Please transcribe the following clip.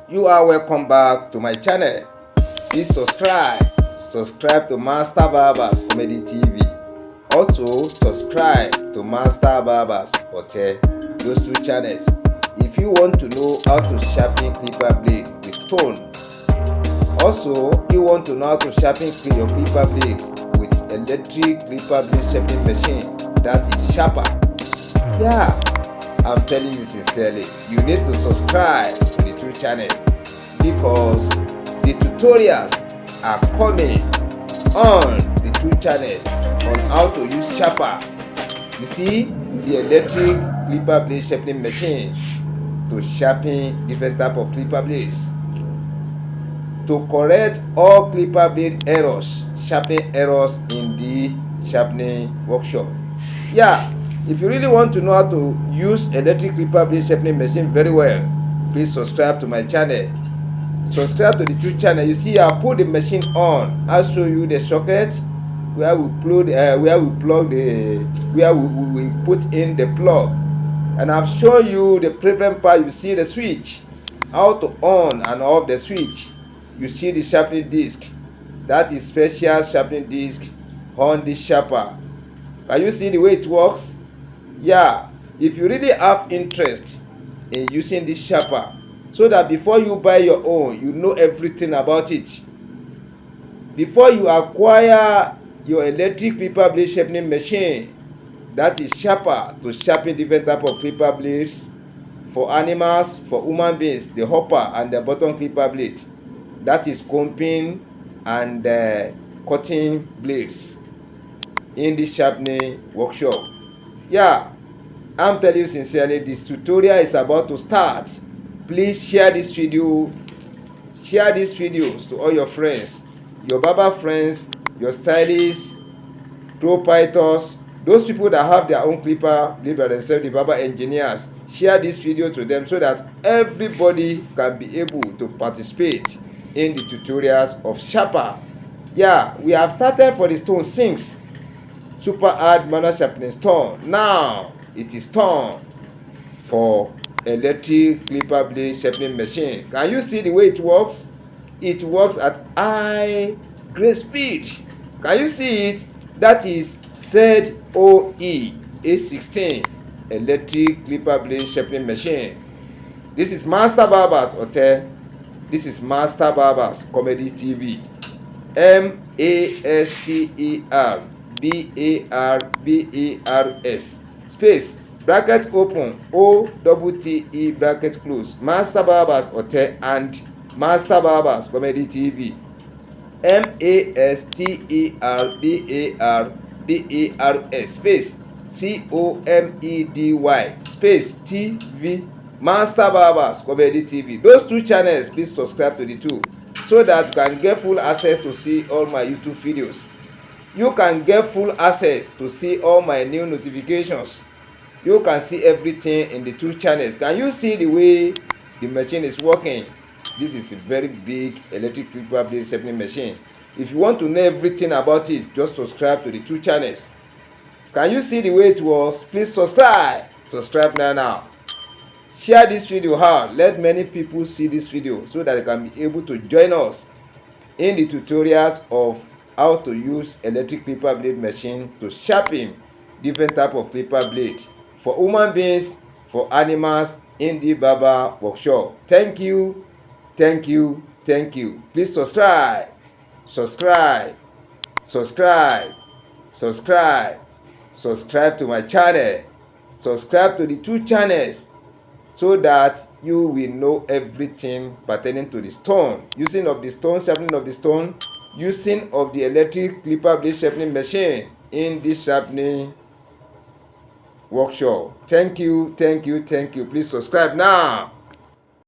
You are welcome back to my channel. Please subscribe to Master Barbers Comedy TV. Also subscribe to Master Barbers Hotel. Those two channels. If you want to know how to sharpen clipper blade with stone. Also you want to know how to sharpen your clipper blade with electric clipper blade sharpening machine, that is sharper. Yeah, I'm telling you sincerely, you need to subscribe to the two channels because the tutorials are coming on the two channels on how to use sharper. You see, the electric clipper blade sharpening machine to sharpen different type of clipper blades, to correct all clipper blade errors, sharpening errors in the sharpening workshop. Yeah, if you really want to know how to use electric clipper blade sharpening machine very well, please subscribe to my channel. Subscribe to the two channel. You see, I put the machine on. I'll show you the socket where we put in the plug, and I've shown you the preference part. You see the switch, how to on and off the switch. You see the sharpening disc, that is special sharpening disc on the sharper. Can you see the way it works? Yeah, if you really have interest in using this sharper, so that before you buy your own, you know everything about it. Before you acquire your electric clipper blade sharpening machine, that is sharper to sharpen different type of clipper blades for animals, for human beings, the hopper and the bottom clipper blade, that is combing and cutting blades in the sharpening workshop. Yeah, I'm telling you sincerely, this tutorial is about to start. Please share this videos to all your friends, your barber friends, your stylists, proprietors, those people that have their own clipper blade by themselves, the barber engineers. Share this video to them so that everybody can be able to participate in the tutorials of sharper. Yeah, we have started for the stone sinks, super hard manual sharpening stone. Now it is time for electric clipper blade sharpening machine. Can you see the way it works? It works at high great speed. Can you see it? That is ZOE A16 electric clipper blade sharpening machine. This is Master Barbers Hotel. This is Master Barbers Comedy TV. MASTER space bracket open OTTE bracket close. Master Barbers Hotel and Master Barbers Comedy TV. MASTERBARBARS space COMEDY space TV. Master Barbers Comedy TV. Those two channels, please subscribe to the two so that you can get full access to see all my YouTube videos. You can get full access to see all my new notifications. You can see everything in the two channels. Can you see the way the machine is working? This is a very big electric clipper blade sharpening machine. If you want to know everything about it, just subscribe to the two channels. Can you see the way it works? Please subscribe now. Share this video out. Let many people see this video so that they can be able to join us in the tutorials of how to use electric clipper blade machine to sharpen different type of clipper blade for human beings, for animals in the barber workshop. Thank you. Please subscribe to my channel. Subscribe to the two channels so that you will know everything pertaining to the stone, using of the stone, sharpening of the stone, using of the electric clipper blade sharpening machine in this sharpening workshop. Thank you. Please subscribe now.